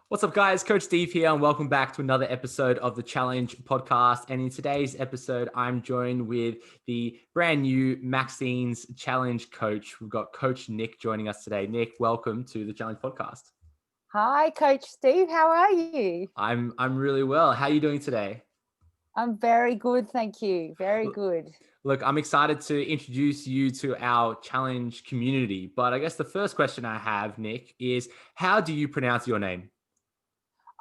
What's up, guys? Coach Steve here, and welcome back to another episode of the Challenge podcast. And in today's episode, I'm joined with the brand new Maxine's Challenge coach. We've got Coach Nick joining us today. Nick, welcome to the Challenge podcast. Hi, Coach Steve. How are you? I'm really well. How are you doing today? I'm very good, thank you. Very good. Look, I'm excited to introduce you to our Challenge community. But I guess the first question I have, Nick, is how do you pronounce your name?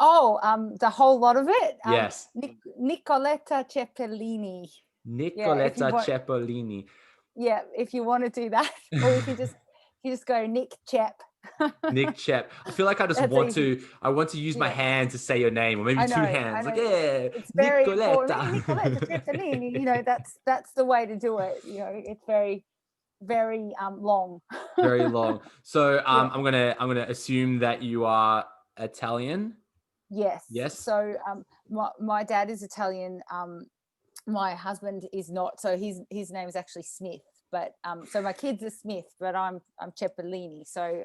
Oh, the whole lot of it. Yes, Nicoletta Cepellini. Yeah, if you Nicoletta want, Cepolini. if you want to do that, or you just go Nick Cep. Nick Chep. I feel like I just That's want easy. to. I want to use my Yeah, hand to say your name, or maybe I two know. hands. I Like, know. yeah, It's very important. Nicoletta Nicoletta. Cepellini. That's the way to do it. It's very, very long. Very long. So, Yeah. I'm gonna assume that you are Italian. Yes. Yes. So my dad is Italian. My husband is not. So his name is actually Smith. But so my kids are Smith, but I'm Cepellini. So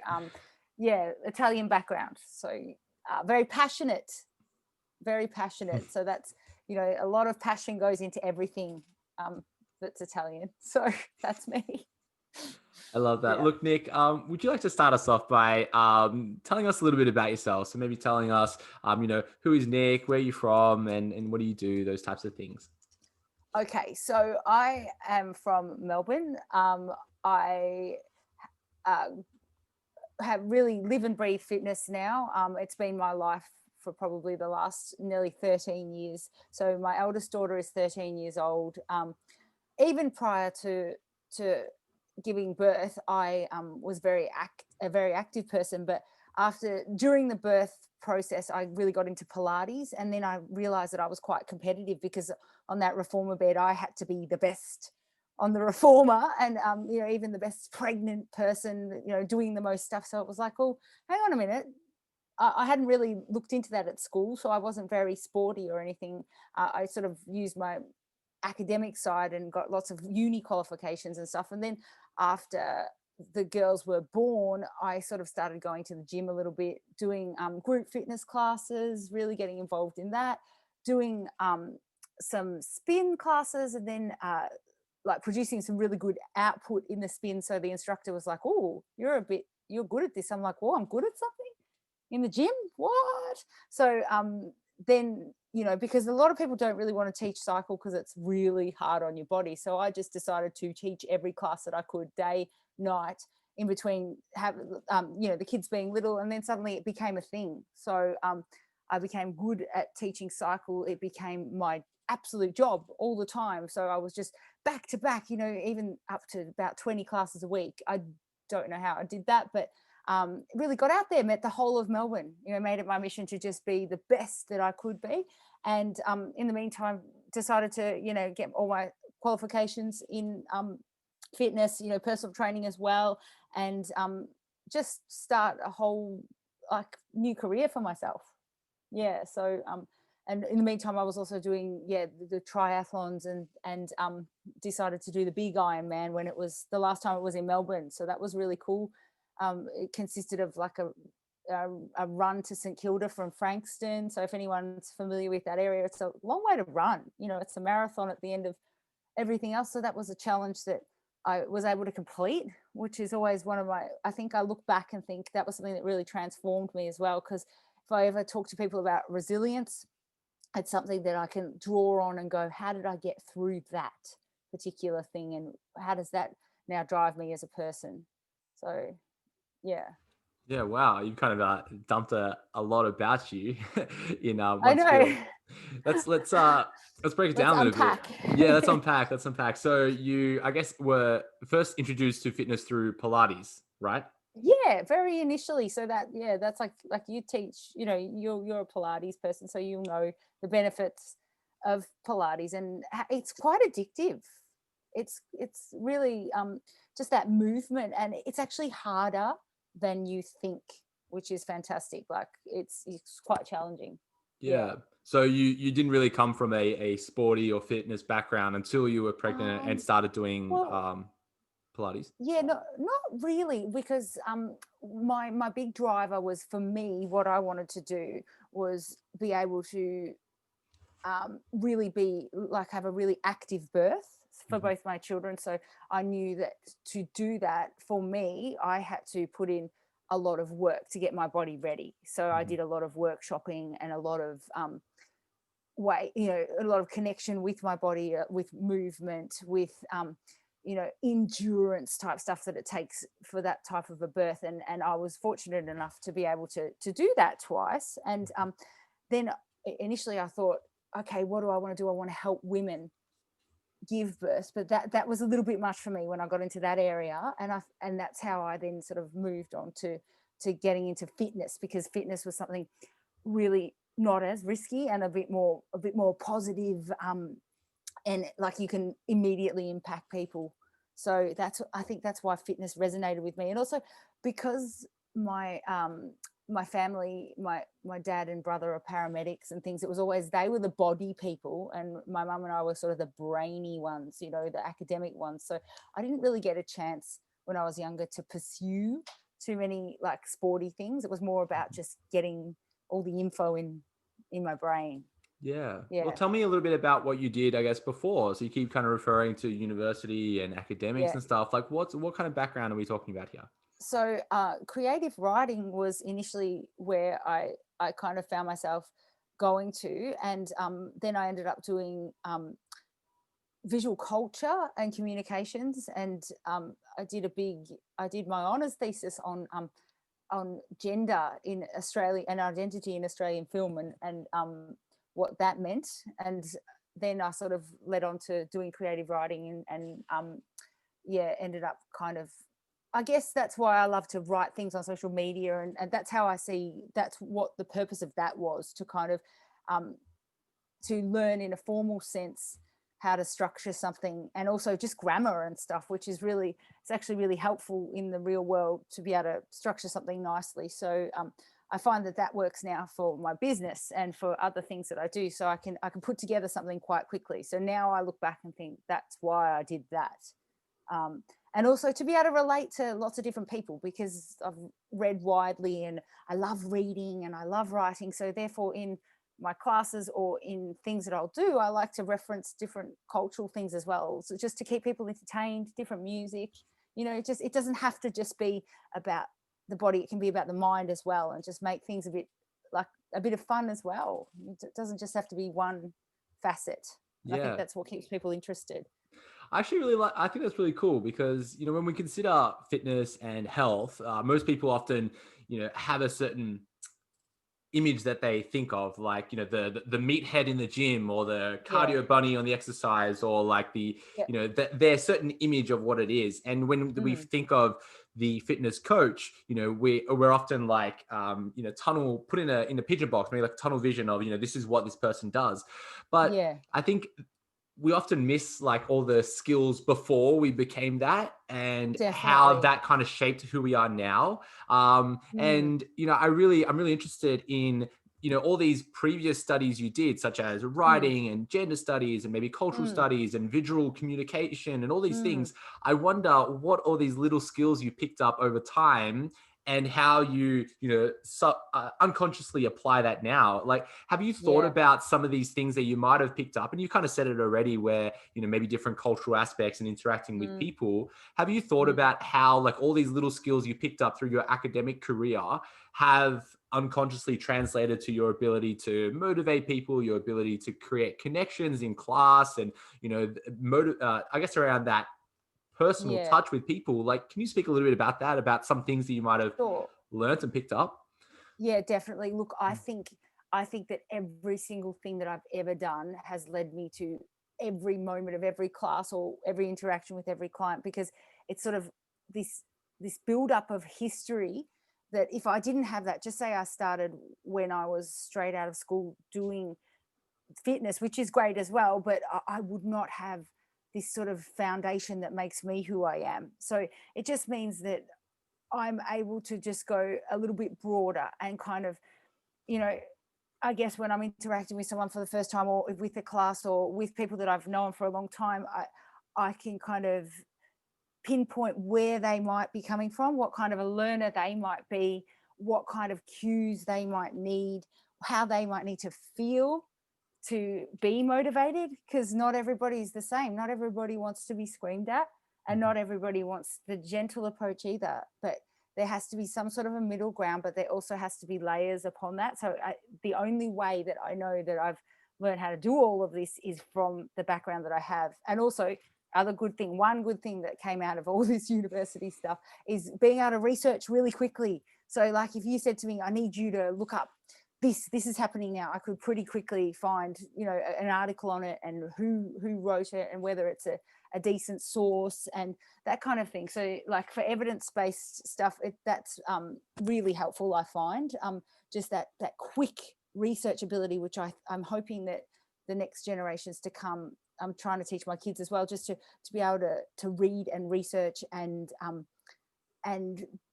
yeah, Italian background. So very passionate, very passionate. So that's a lot of passion goes into everything that's Italian. So that's me. I love that. Yeah. Look, Nick, would you like to start us off by telling us a little bit about yourself? So maybe telling us, who is Nick, where are you from, and what do you do, those types of things. Okay, so I am from Melbourne. I uh, have really live and breathe fitness now. It's been my life for probably the last nearly 13 years. So my eldest daughter is 13 years old. Even prior to giving birth, I was a very active person. But during the birth process, I really got into Pilates, and then I realized that I was quite competitive because on that reformer bed, I had to be the best on the reformer, and even the best pregnant person, doing the most stuff. So it was like, oh, hang on a minute. I hadn't really looked into that at school, so I wasn't very sporty or anything. I sort of used my academic side and got lots of uni qualifications and stuff. And then after the girls were born, I sort of started going to the gym a little bit, doing group fitness classes, really getting involved in that, doing some spin classes, and then like producing some really good output in the spin. So the instructor was like, oh, you're good at this. I'm like, oh, I'm good at something in the gym. What? So then, because a lot of people don't really want to teach cycle because it's really hard on your body. So I just decided to teach every class that I could, day, night, in between the kids being little, and then suddenly it became a thing. So I became good at teaching cycle. It became my absolute job all the time. So I was just back to back, even up to about 20 classes a week. I don't know how I did that, but really got out there, met the whole of Melbourne, made it my mission to just be the best that I could be. And in the meantime, decided to, get all my qualifications in fitness, personal training as well, and just start a whole like new career for myself. Yeah. So and in the meantime, I was also doing the triathlons, and decided to do the big Ironman when it was the last time it was in Melbourne. So that was really cool. It consisted of like a run to St Kilda from Frankston. So if anyone's familiar with that area, it's a long way to run. It's a marathon at the end of everything else. So that was a challenge that I was able to complete, which is always one of I think I look back and think that was something that really transformed me as well. Because if I ever talk to people about resilience, it's something that I can draw on and go, how did I get through that particular thing? And how does that now drive me as a person? So, yeah. Yeah, wow, you kind of dumped a lot about you in I one know. spiel. Let's break it Let's down a little bit. unpack. Yeah, let's unpack. Let's unpack. So you, I guess, were first introduced to fitness through Pilates, right? Yeah, very initially. So that's like you teach, you're a Pilates person, so you'll know the benefits of Pilates, and it's quite addictive. It's really just that movement, and it's actually harder than you think, which is fantastic. Like it's quite challenging. Yeah. Yeah. So you didn't really come from a sporty or fitness background until you were pregnant and Um, started doing well, Pilates? Yeah, no, not really, because my big driver was, for me, what I wanted to do was be able to really be like, have a really active birth for Mhm. both my children. So I knew that to do that for me, I had to put in a lot of work to get my body ready. So I Mhm. did a lot of workshopping and a lot of way, a lot of connection with my body, with movement, with endurance type stuff that it takes for that type of a birth. And I was fortunate enough to be able to do that twice. And then initially I thought, okay, what do I want to do? I want to help women give birth, but that was a little bit much for me when I got into that area. And that's how I then sort of moved on to getting into fitness, because fitness was something really not as risky and a bit more positive, and like, you can immediately impact people. So I think that's why fitness resonated with me. And also because my family, my dad and brother are paramedics and things, it was always, they were the body people, and my mum and I were sort of the brainy ones, the academic ones. So I didn't really get a chance when I was younger to pursue too many like sporty things. It was more about just getting all the info in my brain. Yeah. Well, Yeah. tell me a little bit about what you did, I guess, before. So you keep kind of referring to university and academics Yeah. and stuff. Like, what kind of background are we talking about here? So creative writing was initially where I kind of found myself going to, and then I ended up doing visual culture and communications, and I did my honors thesis on gender in Australia and identity in Australian film, and what that meant. And then I sort of led on to doing creative writing, and yeah, ended up kind of, I guess that's why I love to write things on social media, and that's how I see, that's what the purpose of that was, to kind of um, to learn in a formal sense how to structure something, and also just grammar and stuff, which is really, it's actually really helpful in the real world to be able to structure something nicely. So I find that works now for my business and for other things that I do. So I can put together something quite quickly. So now I look back and think that's why I did that. And also to be able to relate to lots of different people, because I've read widely and I love reading and I love writing. So therefore, in my classes or in things that I'll do, I like to reference different cultural things as well. So just to keep people entertained, different music, it doesn't have to just be about the body. It can be about the mind as well, and just make things a bit of fun as well. It doesn't just have to be one facet. And I think Yeah. that's what keeps people interested. I actually really like, I think that's really cool because, when we consider fitness and health, most people often, have a certain image that they think of, like, the meathead in the gym, or the Yeah. cardio bunny on the exercise, or like Yeah. their certain image of what it is. And when we Mm. think of the fitness coach, we're often like, tunnel, put in a pigeon box, maybe like tunnel vision of, this is what this person does. But Yeah, I think we often miss like all the skills before we became that, and how definitely. that kind of shaped who we are now. Mm, And I'm really interested in all these previous studies you did, such as mm, writing and gender studies and maybe cultural mm, studies and visual communication and all these mm. things. I wonder what all these little skills you picked up over time, and how unconsciously apply that now. Like, have you thought Yeah. about some of these things that you might have picked up? And you kind of said it already, where maybe different cultural aspects and interacting with Mm, people. Have you thought mm, about how, like, all these little skills you picked up through your academic career have unconsciously translated to your ability to motivate people, your ability to create connections in class, and I guess around that personal yeah, touch with people? Like, can you speak a little bit about that, about some things that you might have sure. learned and picked up? Yeah, definitely. Look, I think that every single thing that I've ever done has led me to every moment of every class or every interaction with every client, because it's sort of this this build up of history, that if I didn't have that, just say I started when I was straight out of school doing fitness, which is great as well, but I would not have this sort of foundation that makes me who I am. So it just means that I'm able to just go a little bit broader and kind of, you know, I guess when I'm interacting with someone for the first time, or with a class, or with people that I've known for a long time, I can kind of pinpoint where they might be coming from, what kind of a learner they might be, what kind of cues they might need, how they might need to feel to be motivated, because not everybody's the same. Not everybody wants to be screamed at, and not everybody wants the gentle approach either. But there has to be some sort of a middle ground, but there also has to be layers upon that. So the only way that I know that I've learned how to do all of this is from the background that I have. And also one good thing that came out of all this university stuff is being able to research really quickly. So like if you said to me, I need you to look up this is happening now, I could pretty quickly find, you know, an article on it and who wrote it and whether it's a decent source and that kind of thing. So like for evidence-based stuff, that's really helpful, I find. Just that quick research ability, which I'm hoping that the next generations to come, I'm trying to teach my kids as well, just to be able to read and research and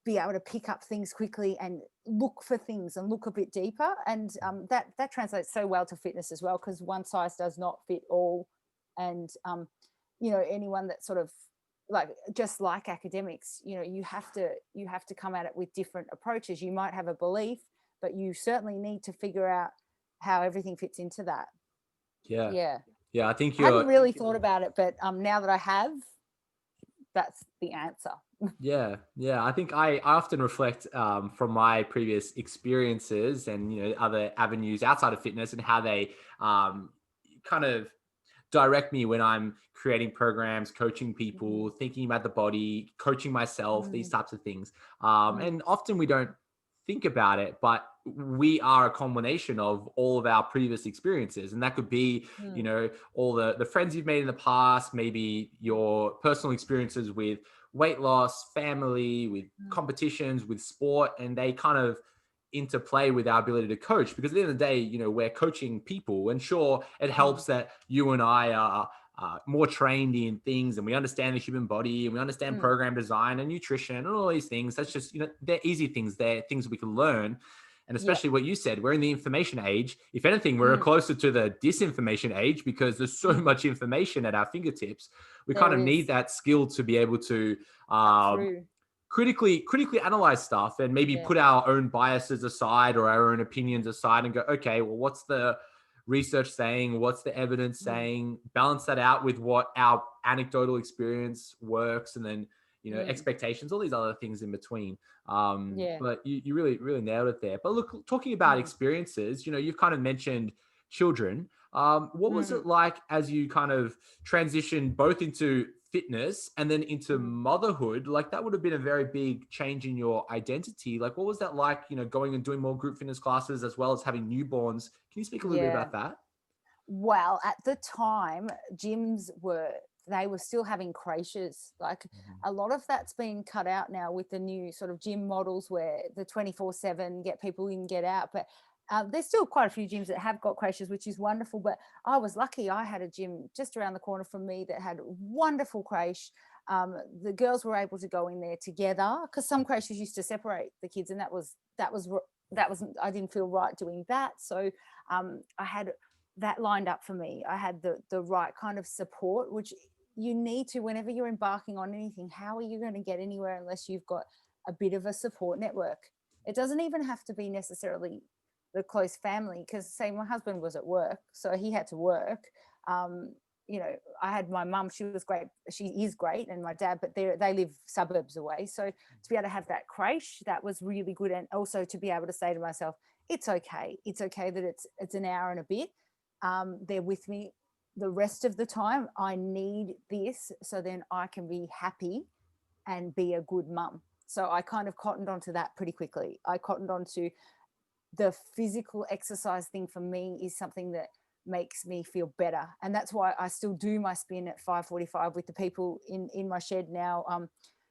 be able to pick up things quickly and look for things and look a bit deeper. And that translates so well to fitness as well, because one size does not fit all. And you know, anyone that sort of like, just like academics, you know, you have to come at it with different approaches. You might have a belief, but you certainly need to figure out how everything fits into that. Yeah, I think I hadn't really thought about it, but now that I have, that's the answer. Yeah. I think I often reflect from my previous experiences and, you know, other avenues outside of fitness and how they kind of direct me when I'm creating programs, coaching people, thinking about the body, coaching myself, these types of things. And often we don't think about it, but we are a combination of all of our previous experiences. And that could be, you know, all the friends you've made in the past, maybe your personal experiences with weight loss, family, with competitions, with sport, and they kind of interplay with our ability to coach. Because at the end of the day, you know, we're coaching people, and sure, it helps that you and I are more trained in things and we understand the human body and we understand program design and nutrition and all these things. That's just, you know, they're easy things. They're things we can learn. And especially what you said, we're in the information age. If anything, we're closer to the disinformation age, because there's so much information at our fingertips. We kind of need that skill to be able to critically analyze stuff and maybe put our own biases aside or our own opinions aside and go, okay, well, what's the research saying? What's the evidence saying? Balance that out with what our anecdotal experience works, and then, you know, expectations, all these other things in between. But you really nailed it there. But look, talking about experiences, you know, you've kind of mentioned children. What was it like as you kind of transitioned both into fitness and then into motherhood? Like, that would have been a very big change in your identity. Like, what was that like, you know, going and doing more group fitness classes as well as having newborns? Can you speak a little bit about that? Well, at the time, gyms were still having creches. Like a lot of that's been cut out now with the new sort of gym models where the 24/7 get people in, get out. But there's still quite a few gyms that have got creches, which is wonderful. But I was lucky. I had a gym just around the corner from me that had wonderful creche. The girls were able to go in there together, because some creches used to separate the kids, and that was I didn't feel right doing that. So I had that lined up for me. I had the right kind of support, which you need to whenever you're embarking on anything. How are you going to get anywhere unless you've got a bit of a support network? It doesn't even have to be necessarily the close family, because say my husband was at work, so he had to work. You know, I had my mum, she was great, she is great, and my dad, but they live suburbs away. So to be able to have that creche, that was really good. And also to be able to say to myself, it's okay that it's an hour and a bit. They're with me the rest of the time. I need this so then I can be happy and be a good mum. So I kind of cottoned onto that pretty quickly. I cottoned onto the physical exercise thing. For me is something that makes me feel better, and that's why I still do my spin at 5:45 with the people in my shed now.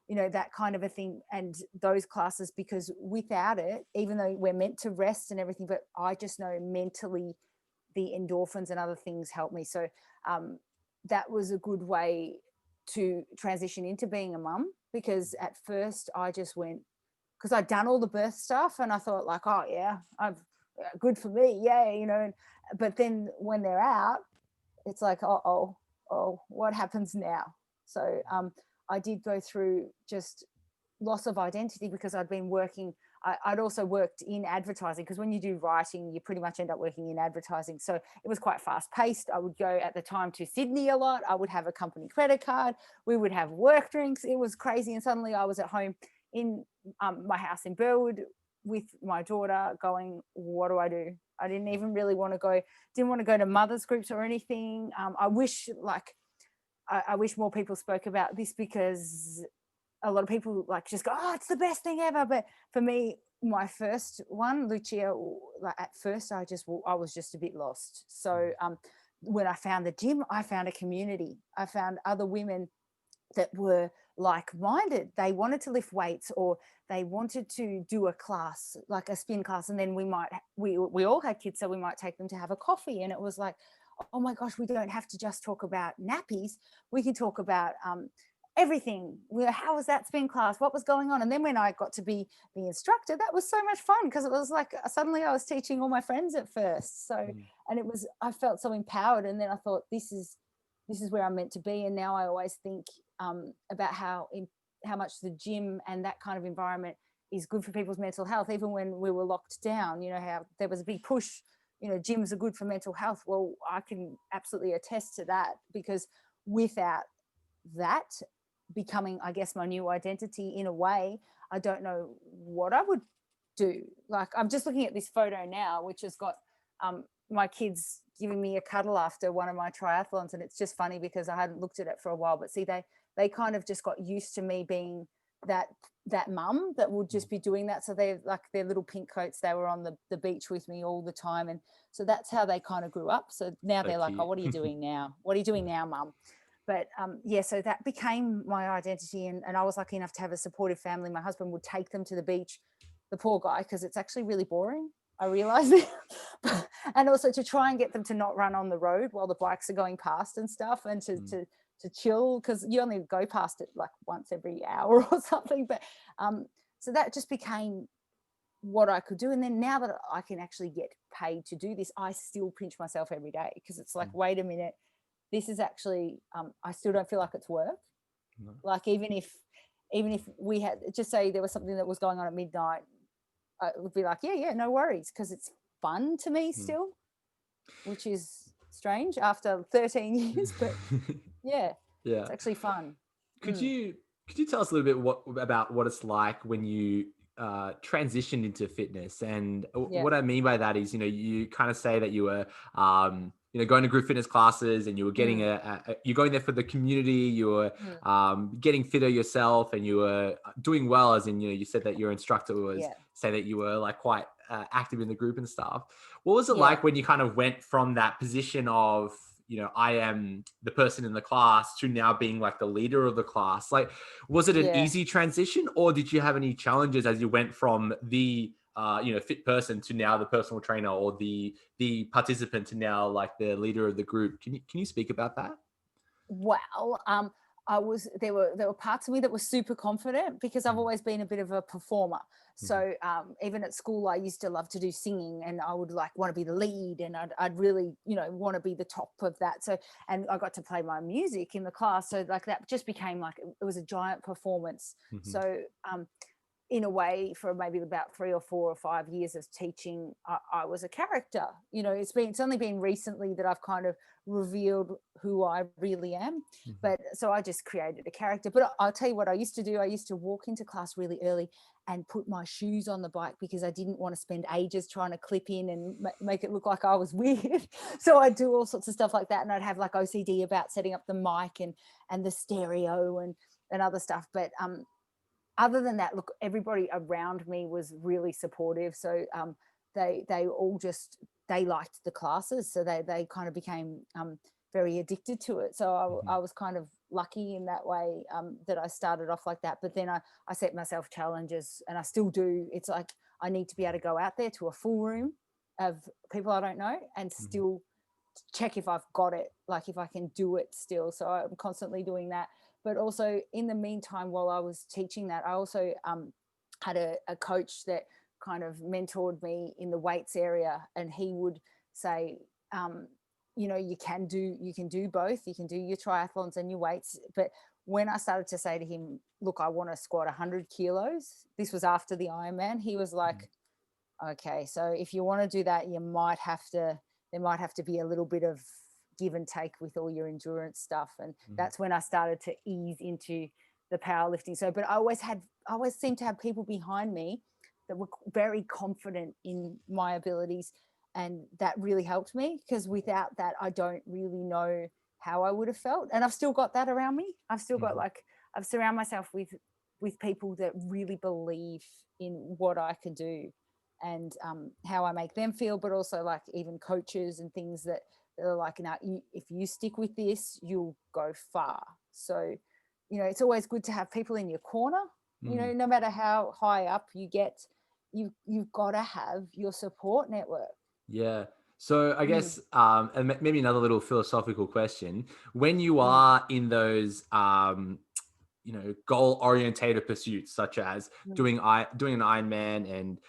You know, that kind of a thing, and those classes, because without it, even though we're meant to rest and everything, but I just know mentally the endorphins and other things help me. So that was a good way to transition into being a mum, because at first I just went, because I'd done all the birth stuff and I thought like, oh yeah, I've good for me, yeah, you know. But then when they're out, it's like, oh, what happens now? So I did go through just loss of identity because I'd been working. I'd also worked in advertising, because when you do writing, you pretty much end up working in advertising. So it was quite fast paced. I would go at the time to Sydney a lot. I would have a company credit card. We would have work drinks. It was crazy. And suddenly I was at home in my house in Burwood with my daughter going, what do I do? I didn't even really want to go, didn't want to go to mothers groups or anything. I wish I wish more people spoke about this, because a lot of people like just go, oh, it's the best thing ever. But for me, my first one, Lucia, like at first I was just a bit lost. So when I found the gym, I found a community. I found other women that were like-minded. They wanted to lift weights, or they wanted to do a class, like a spin class. And then we all had kids, so we might take them to have a coffee. And it was like, oh my gosh, we don't have to just talk about nappies. We can talk about everything. How was that spin class? What was going on? And then when I got to be the instructor, that was so much fun, because it was like suddenly I was teaching all my friends at first. So, and I felt so empowered. And then I thought, this is where I'm meant to be. And now I always think about how much the gym and that kind of environment is good for people's mental health. Even when we were locked down, how there was a big push, gyms are good for mental health. Well, I can absolutely attest to that, because without that becoming, I guess, my new identity in a way, I don't know what I would do. Like, I'm just looking at this photo now, which has got my kids giving me a cuddle after one of my triathlons. And it's just funny because I hadn't looked at it for a while, but see, they kind of just got used to me being that mum that would just be doing that. So they're like their little pink coats, they were on the beach with me all the time. And so that's how they kind of grew up. So now they're like, oh, what are you doing now? What are you doing now, mum? But so that became my identity. And I was lucky enough to have a supportive family. My husband would take them to the beach, the poor guy, because it's actually really boring, I realized. And also to try and get them to not run on the road while the bikes are going past and stuff, and to chill, because you only go past it like once every hour or something. But so that just became what I could do. And then now that I can actually get paid to do this, I still pinch myself every day, because it's like, wait a minute, this is actually I still don't feel like it's work. No. Like even if we had, just say there was something that was going on at midnight, I would be like, yeah, no worries, because it's fun to me still, which is strange after 13 years, but yeah, it's actually fun. Could you tell us a little bit about what it's like when you transitioned into fitness? And what I mean by that is, you kind of say that you were going to group fitness classes, and you were getting you're going there for the community, you were getting fitter yourself, and you were doing well, as in, you said that your instructor was say that you were like quite active in the group and stuff. What was it like when you kind of went from that position of, I am the person in the class, to now being like the leader of the class? Like, was it an easy transition, or did you have any challenges as you went from the fit person to now the personal trainer, or the participant to now like the leader of the group? Can you speak about that? Well, there were parts of me that were super confident, because I've always been a bit of a performer. So even at school, I used to love to do singing, and I would like want to be the lead, and I'd really, want to be the top of that. So, and I got to play my music in the class. So like that just became like, it was a giant performance. So, in a way, for maybe about 3 or 4 or 5 years of teaching, I was a character. It's only been recently that I've kind of revealed who I really am. But so I just created a character. But I'll tell you what I used to do. I used to walk into class really early and put my shoes on the bike, because I didn't want to spend ages trying to clip in and make it look like I was weird. So I'd do all sorts of stuff like that. And I'd have like OCD about setting up the mic and the stereo and other stuff. But other than that, look, everybody around me was really supportive. So they all they liked the classes. So they kind of became very addicted to it. So I was kind of lucky in that way, that I started off like that. But then I set myself challenges, and I still do. It's like, I need to be able to go out there to a full room of people I don't know and still check if I've got it, like if I can do it still. So I'm constantly doing that. But also in the meantime, while I was teaching that, I also had a coach that kind of mentored me in the weights area, and he would say, you can do both. You can do your triathlons and your weights, but when I started to say to him, look, I want to squat 100 kilos, this was after the Ironman, he was like, okay, so if you want to do that, there might have to be a little bit of give and take with all your endurance stuff. And that's when I started to ease into the powerlifting. So, but I always seemed to have people behind me that were very confident in my abilities. And that really helped me, because without that, I don't really know how I would have felt. And I've still got that around me. I've still got I've surrounded myself with people that really believe in what I can do and how I make them feel, but also like even coaches and things that are like, now, if you stick with this, you'll go far. So, you know, it's always good to have people in your corner, you know, no matter how high up you get, you've got to have your support network. Yeah. So I guess, and maybe another little philosophical question, when you are in those, you know, goal orientated pursuits, such as doing an Ironman, and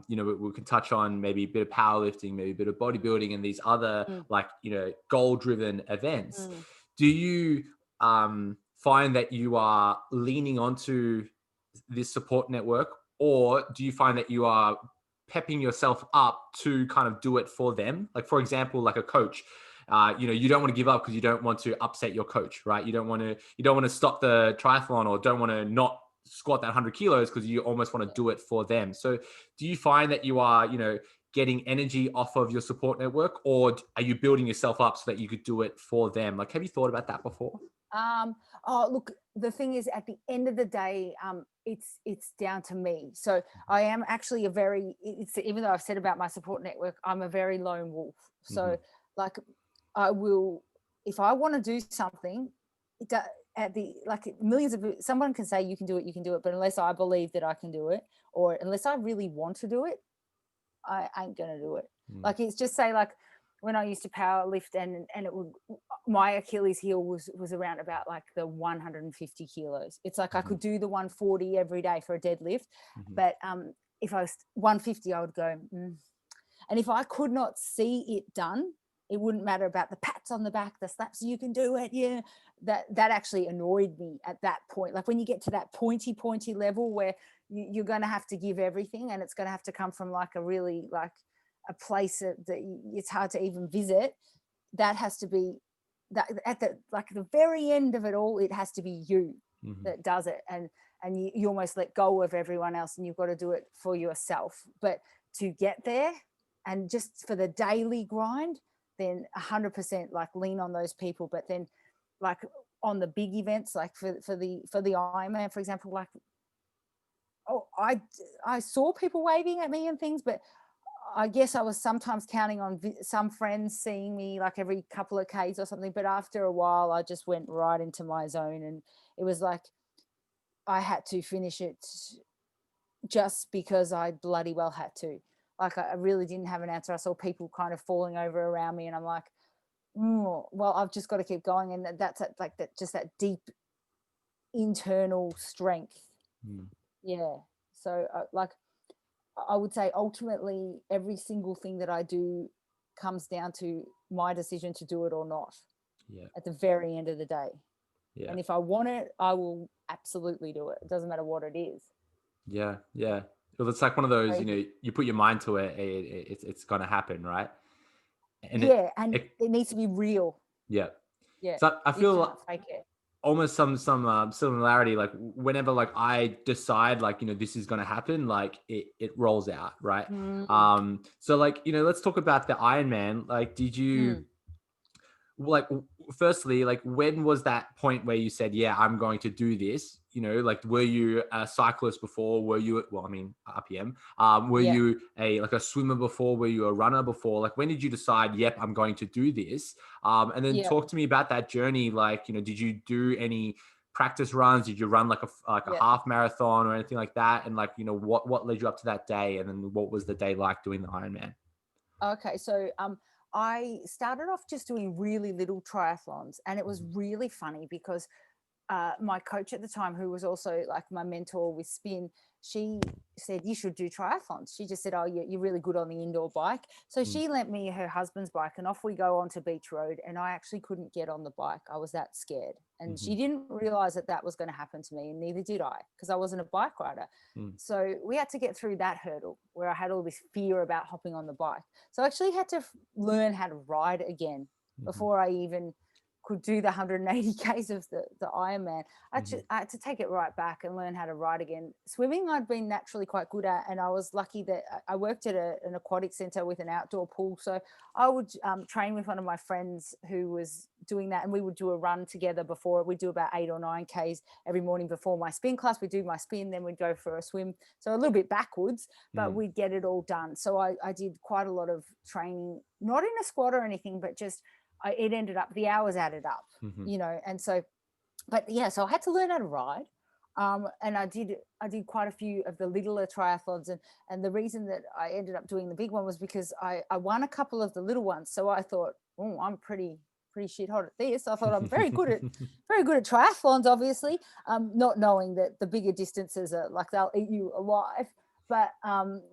you know, we can touch on maybe a bit of powerlifting, maybe a bit of bodybuilding, and these other like, you know, goal driven events. Do you find that you are leaning onto this support network, or do you find that you are pepping yourself up to kind of do it for them? Like, for example, like a coach, you know, you don't want to give up because you don't want to upset your coach, right? You don't want to stop the triathlon, or don't want to not squat that 100 kilos because you almost want to do it for them. So do you find that you are, you know, getting energy off of your support network, or are you building yourself up so that you could do it for them? Like, have you thought about that before? Oh, look, the thing is, at the end of the day, it's down to me. So I am actually even though I've said about my support network, I'm a very lone wolf. So like, I will, if I want to do something, at the, like, millions of, someone can say you can do it, but unless I believe that I can do it, or unless I really want to do it, I ain't gonna do it. Like, it's just, say, like, when I used to power lift, and it would, my Achilles heel was around about like the 150 kilos. It's like I could do the 140 every day for a deadlift, but if I was 150, I would go, and if I could not see it done, it wouldn't matter about the pats on the back, the slaps, you can do it. Yeah. That actually annoyed me at that point. Like, when you get to that pointy level where you're going to have to give everything, and it's going to have to come from like a really, like, a place that it's hard to even visit, that has to be, that at the very end of it all, it has to be you that does it. And you almost let go of everyone else, and you've got to do it for yourself. But to get there, and just for the daily grind, then 100% like lean on those people. But then, like, on the big events, like for the Ironman, for example, like, I saw people waving at me and things, but I guess I was sometimes counting on some friends seeing me like every couple of Ks or something. But after a while, I just went right into my zone, and it was like I had to finish it just because I bloody well had to. Like, I really didn't have an answer. I saw people kind of falling over around me, and I'm like, well, I've just got to keep going. And that's like that, just that deep internal strength. Yeah. So like, I would say ultimately every single thing that I do comes down to my decision to do it or not. Yeah. At the very end of the day. Yeah. And if I want it, I will absolutely do it. It doesn't matter what it is. Yeah. Yeah. Well, it's like one of those, you know, you put your mind to it, it's going to happen, right? And it needs to be real. Yeah. Yeah. So I You feel can't fake it. almost some similarity. Like, whenever like I decide, like, you know, this is going to happen, like it rolls out, right? So like, you know, let's talk about the Ironman. Like, did you like, firstly, like, when was that point where you said, yeah, I'm going to do this? You know, like, were you a cyclist before? Were you, well, I mean, RPM, were you a swimmer before? Were you a runner before? Like, when did you decide, yep, I'm going to do this? And then talk to me about that journey. Like, you know, did you do any practice runs? Did you run like a half marathon or anything like that? And like, you know, what led you up to that day? And then what was the day like doing the Ironman? Okay. So, I started off just doing really little triathlons, and it was really funny because my coach at the time, who was also like my mentor with spin, she said, you should do triathlons. She just said, oh, you're really good on the indoor bike. So she lent me her husband's bike, and off we go onto Beach Road. And I actually couldn't get on the bike. I was that scared. And Mhm. she didn't realize that that was going to happen to me, and neither did I, because I wasn't a bike rider. So we had to get through that hurdle where I had all this fear about hopping on the bike. So I actually had to learn how to ride again before I even could do the 180 Ks of the Ironman. I had to take it right back and learn how to ride again. Swimming, I'd been naturally quite good at, and I was lucky that I worked at an aquatic center with an outdoor pool. So I would train with one of my friends who was doing that, and we would do a run together before. We'd do about 8 or 9 Ks every morning before my spin class. We'd do my spin, then we'd go for a swim. So a little bit backwards, but we'd get it all done. So I did quite a lot of training, not in a squat or anything, but just it ended up, the hours added up, you know. And so, but yeah, so I had to learn how to ride. And I did quite a few of the littler triathlons, and the reason that I ended up doing the big one was because I won a couple of the little ones. So I thought, oh, I'm pretty shit hot at this. I thought I'm very good at triathlons, obviously, not knowing that the bigger distances are like they'll eat you alive. But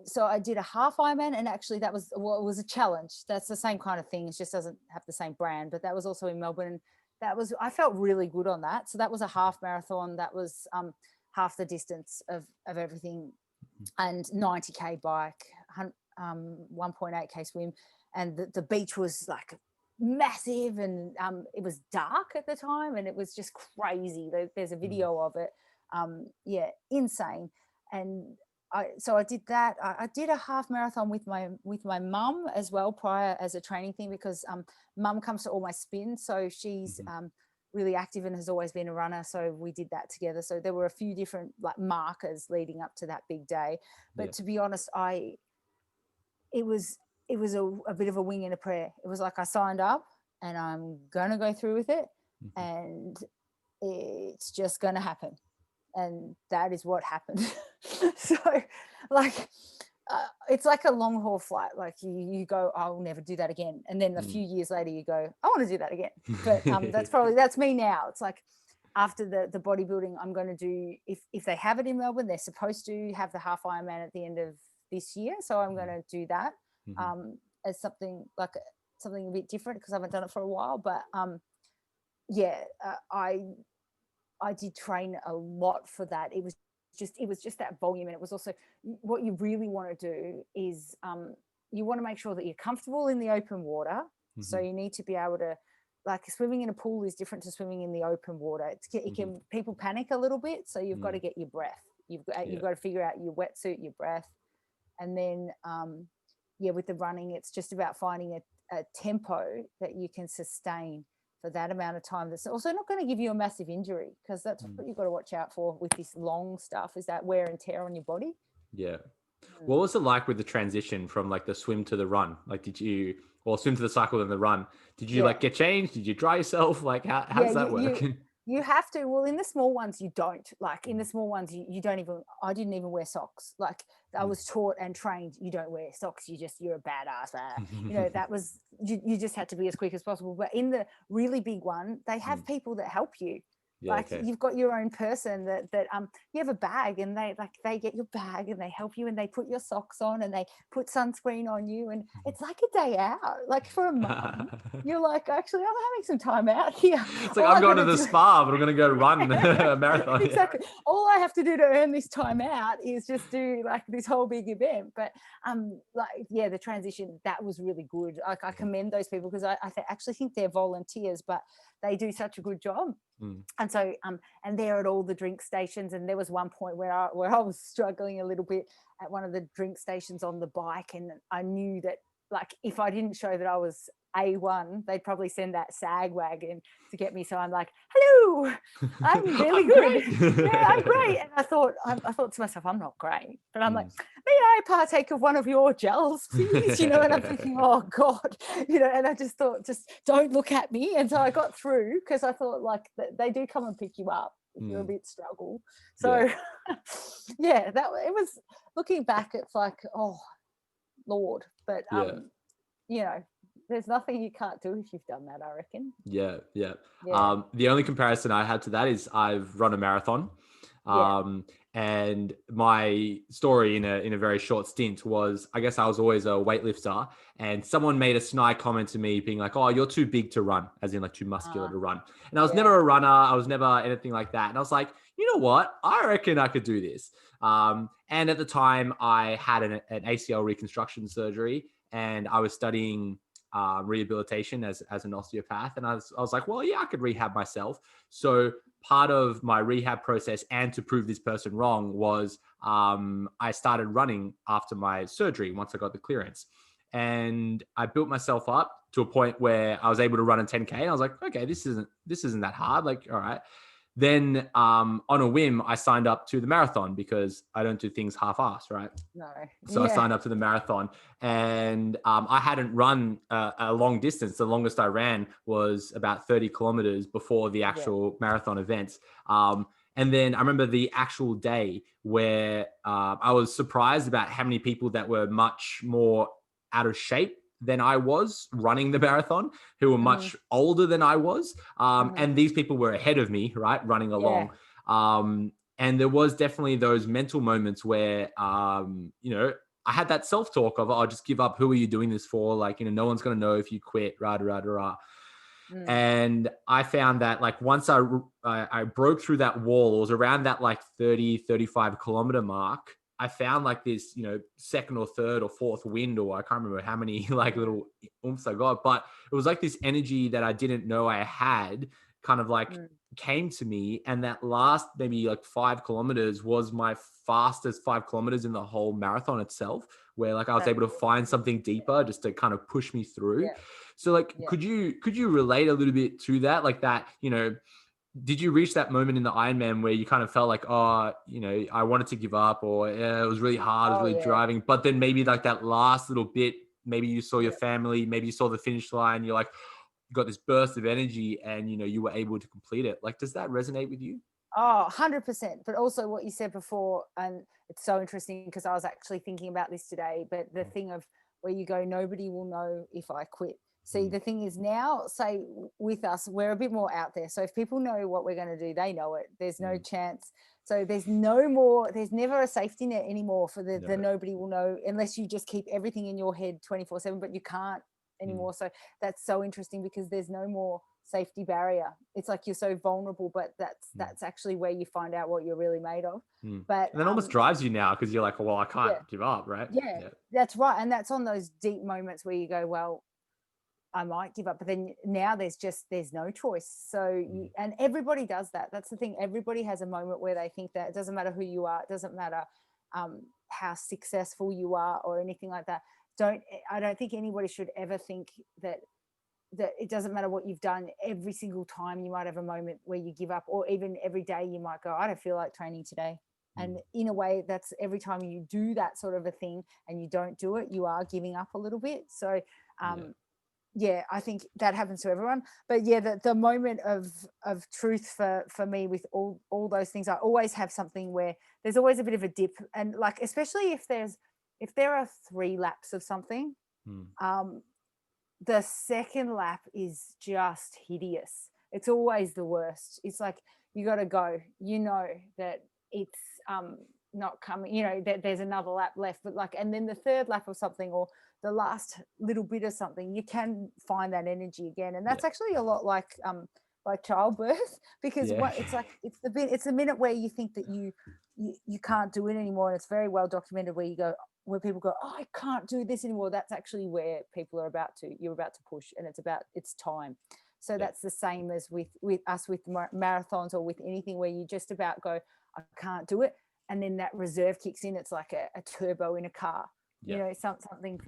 so I did a half Ironman, and actually that was a challenge. That's the same kind of thing. It just doesn't have the same brand, but that was also in Melbourne. I felt really good on that. So that was a half marathon. That was half the distance of everything, and 90K bike, 1.8K swim. And the beach was like massive, and it was dark at the time, and it was just crazy. There's a video of it. Yeah, insane. And so I did that. I did a half marathon with my mum as well prior, as a training thing, because mum comes to all my spins, so she's really active and has always been a runner. So we did that together. So there were a few different like markers leading up to that big day. But to be honest, it was a bit of a wing and a prayer. It was like I signed up and I'm gonna go through with it, and it's just gonna happen. And that is what happened. So like it's like a long haul flight. Like you go, I'll never do that again, and then a few years later you go, I want to do that again. But that's me now. It's like after the bodybuilding, I'm going to do, if they have it in Melbourne, they're supposed to have the half Ironman at the end of this year, so I'm going to do that as something a bit different, because I haven't done it for a while. But I did train a lot for that. It was just that volume. And it was also, what you really want to do is you want to make sure that you're comfortable in the open water. So you need to be able to, like, swimming in a pool is different to swimming in the open water. People panic a little bit. So you've got to get your breath. You've got to figure out your wetsuit, your breath. And then, with the running, it's just about finding a tempo that you can sustain for that amount of time. That's also not going to give you a massive injury, because that's what you've got to watch out for with this long stuff, is that wear and tear on your body. Yeah. What was it like with the transition from like the swim to the run? Like, or swim to the cycle and the run? Did you like get changed? Did you dry yourself? Like, how does that work? You have to. Well, in the small ones, you don't. Like in the small ones, you don't even, I didn't even wear socks. Like I was taught and trained, you don't wear socks. You're a badass. You know, that was, you just had to be as quick as possible. But in the really big one, they have people that help you. You've got your own person that you have a bag, and they get your bag and they help you, and they put your socks on and they put sunscreen on you, and it's like a day out. Like for a mum, you're like, actually, I'm having some time out here. It's like, I'm going to the spa, but I'm going to go run a marathon. Exactly. All I have to do to earn this time out is just do like this whole big event. But the transition, that was really good. Like I commend those people, because I actually think they're volunteers, but they do such a good job. And so and they're at all the drink stations, and there was one point where I was struggling a little bit at one of the drink stations on the bike, and I knew that, like, if I didn't show that I was A1, they'd probably send that SAG wagon to get me. So I'm like, hello, I'm really good. Yeah, I'm great. And I thought to myself, I'm not great, but I'm like, may I partake of one of your gels, please? You know, and I'm thinking, oh God, you know, and I just thought, just don't look at me. And so I got through, because I thought, like, they do come and pick you up if you're a bit struggle. So it was, looking back, it's like, oh Lord, but you know, there's nothing you can't do if you've done that, I reckon. Yeah. The only comparison I had to that is I've run a marathon. Yeah. And my story in a very short stint was, I guess I was always a weightlifter, and someone made a snide comment to me being like, "Oh, you're too big to run," as in like too muscular Uh, to run. And I was yeah. never a runner. I was never anything like that. And I was like, you know what? I reckon I could do this. And at the time, I had an ACL reconstruction surgery, and I was studying rehabilitation as an osteopath. And I was like, well, yeah, I could rehab myself. So part of my rehab process and to prove this person wrong was I started running after my surgery once I got the clearance. And I built myself up to a point where I was able to run a 10K. And I was like, okay, this isn't that hard. Like, all right. Then on a whim, I signed up to the marathon because I don't do things half-assed, right? No. So I Yeah. signed up to the marathon, and I hadn't run a long distance. The longest I ran was about 30 kilometers before the Yeah. actual marathon events. And then I remember the actual day where I was surprised about how many people that were much more out of shape than I was running the marathon, who were Hmm. much older than I was. Hmm. And these people were ahead of me, right, running Yeah. along. And there was definitely those mental moments where, I had that self-talk of, oh, just give up. Who are you doing this for? Like, no one's going to know if you quit, rah, rah, rah, rah. Mm. And I found that like once I broke through that wall, it was around that like 30-35 kilometer mark. I found like this, second or third or fourth wind, or I can't remember how many like Mm. little oomph I got, but it was like this energy that I didn't know I had kind of like Mm. came to me. And that last maybe like 5 kilometers was my fastest 5 kilometers in the whole marathon itself, where like I was That's able to find awesome. something deeper just to kind of push me through. Yeah. So like, Yeah. could you relate a little bit to that? Like that, did you reach that moment in the Ironman where you kind of felt like, oh, I wanted to give up, or yeah, it was really hard, it was Oh, really yeah. driving, but then maybe like that last little bit, maybe you saw your Yeah. family, maybe you saw the finish line, you're like, you got this burst of energy, and you were able to complete it. Like, does that resonate with you? Oh, 100%. But also what you said before, and it's so interesting because I was actually thinking about this today, but the thing of where you go, nobody will know if I quit. See, Mm, the thing is now, say with us, we're a bit more out there. So if people know what we're going to do, they know it. There's no mm, chance. So there's no more, there's never a safety net anymore for the no. nobody will know unless you just keep everything in your head 24/7, but you can't Mm, anymore. So that's so interesting because there's no more safety barrier. It's like you're so vulnerable, but that's mm, that's actually where you find out what you're really made of. mm. But And then almost drives you now because you're like, well, I can't yeah, give up, right? yeah, Yeah. that's right. And that's on those deep moments where you go, well, I might give up, but then now there's no choice. So Mm, and everybody does that. That's the thing. Everybody has a moment where they think that it doesn't matter who you are, it doesn't matter how successful you are or anything like that. I don't think anybody should ever think that it doesn't matter what you've done. Every single time you might have a moment where you give up, or even every day you might go, I don't feel like training today. mm, And in a way, that's every time you do that sort of a thing and you don't do it, you are giving up a little bit. So yeah. um yeah, I think that happens to everyone. But yeah, the moment of truth for me with all those things, I always have something where there's always a bit of a dip. And like especially if there are 3 laps of something, Mm, um the second lap is just hideous. It's always the worst. It's like you got to go. You know that it's not coming. You know that there's another lap left, but like, and then the third lap of something or the last little bit of something, you can find that energy again, and yeah. that's actually a lot like childbirth because Yeah. what it's like it's the minute where you think that you can't do it anymore, and it's very well documented where you go where people go, oh, I can't do this anymore. That's actually where people are you're about to push, and it's time. So Yeah. that's the same as with us with marathons or with anything where you just about go, I can't do it, and then that reserve kicks in. It's like a turbo in a car, Yeah. something.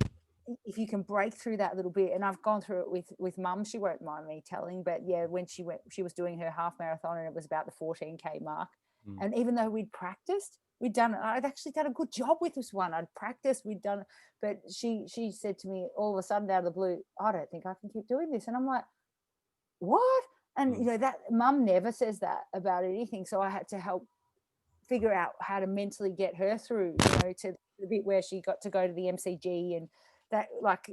If you can break through that little bit, and I've gone through it with mum, she won't mind me telling, but yeah, when she was doing her half marathon and it was about the 14K mark, Mm, and even though we'd done it, I'd actually done a good job with this one. I'd practiced, we'd done, but she said to me all of a sudden out of the blue, I don't think I can keep doing this. And I'm like, what? And mm, that mum never says that about anything. So I had to help figure out how to mentally get her through, to the bit where she got to go to the MCG, and that like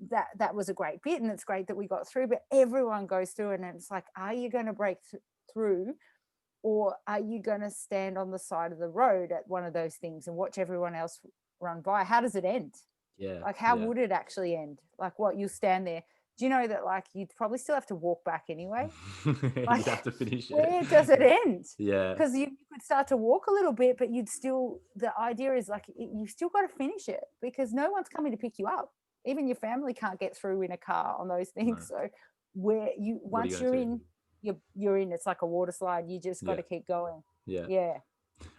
that was a great bit, and it's great that we got through. But everyone goes through it, and it's like, are you going to break through? or are you going to stand on the side of the road at one of those things and watch everyone else run by? How does it end? Yeah. Like, how Yeah. would it actually end? Like, what, you stand there? Do you know that, like, you'd probably still have to walk back anyway? You have Like, to finish it. where does it end? Yeah. Because you could start to walk a little bit, but you'd still, the idea is like, you've still got to finish it, because no one's coming to pick you up. Even your family can't get through in a car on those things. No. So where you, What are you once going you're to do? in, you're in. It's like a water slide. You just got Yeah. to keep going. Yeah. Yeah.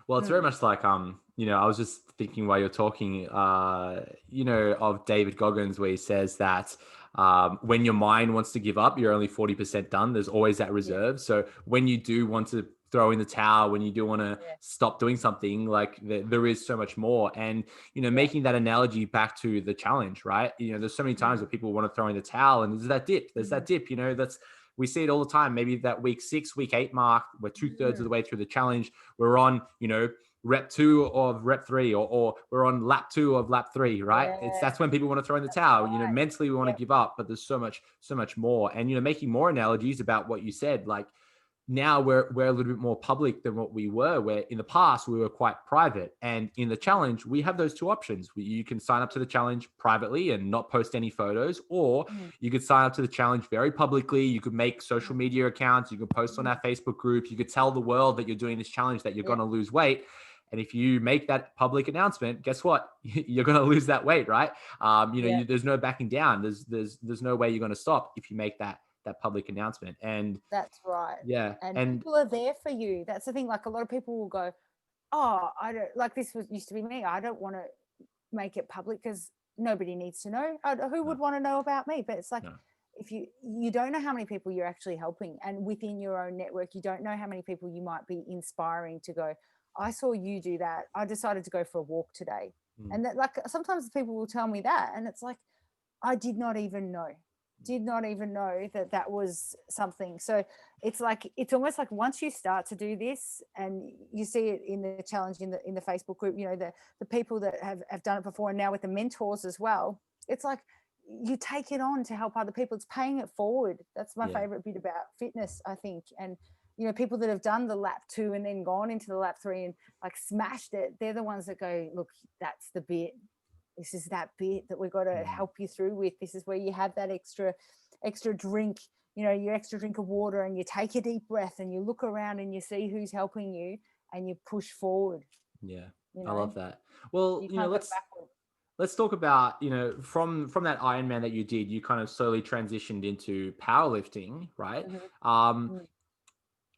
Well, it's very much like, I was just thinking while you're talking, of David Goggins, where he says that when your mind wants to give up, you're only 40% done. There's always that reserve. So when you do want to throw in the towel, when you do want to stop doing something, like there is so much more. And, making that analogy back to the challenge, right? There's so many times where people want to throw in the towel, and there's that dip, we see it all the time. Maybe that week 6, week 8 mark, we're 2/3 of the way through the challenge. We're on, rep 2 of rep 3, or we're on lap 2 of lap 3, right? That's when people want to throw in the towel. Right. Mentally we want to give up, but there's so much more. And, making more analogies about what you said, like, now we're a little bit more public than what we were, where in the past we were quite private. And in the challenge, we have those two options. You can sign up to the challenge privately and not post any photos, or you could sign up to the challenge very publicly. You could make social media accounts. You could post on our Facebook group. You could tell the world that you're doing this challenge, that you're going to lose weight. And if you make that public announcement, guess what? You're going to lose that weight, right? There's no backing down. There's no way you're going to stop if you make that public announcement. And that's right. Yeah. And people are there for you. That's the thing. Like, a lot of people will go, oh, I don't, like, this used to be me. I don't want to make it public because nobody needs to know. Who would want to know about me? But it's like, if you don't know how many people you're actually helping, and within your own network, you don't know how many people you might be inspiring to go, I saw you do that. I decided to go for a walk today. And that, like, sometimes people will tell me that, and it's like, I did not even know that was something. So it's like, it's almost like, once you start to do this, and you see it in the challenge, in the Facebook group, the people that have done it before, and now with the mentors as well, it's like, you take it on to help other people. It's paying it forward. That's my favorite bit about fitness, I think. And people that have done the lap 2 and then gone into the lap 3 and like smashed it, they're the ones that go, look, that's the bit. This is that bit that we've got to help you through with. This is where you have that extra drink, your extra drink of water, and you take a deep breath and you look around and you see who's helping you and you push forward. Yeah. I love that. Well, let's talk about, from that Ironman that you did, you kind of slowly transitioned into powerlifting, right?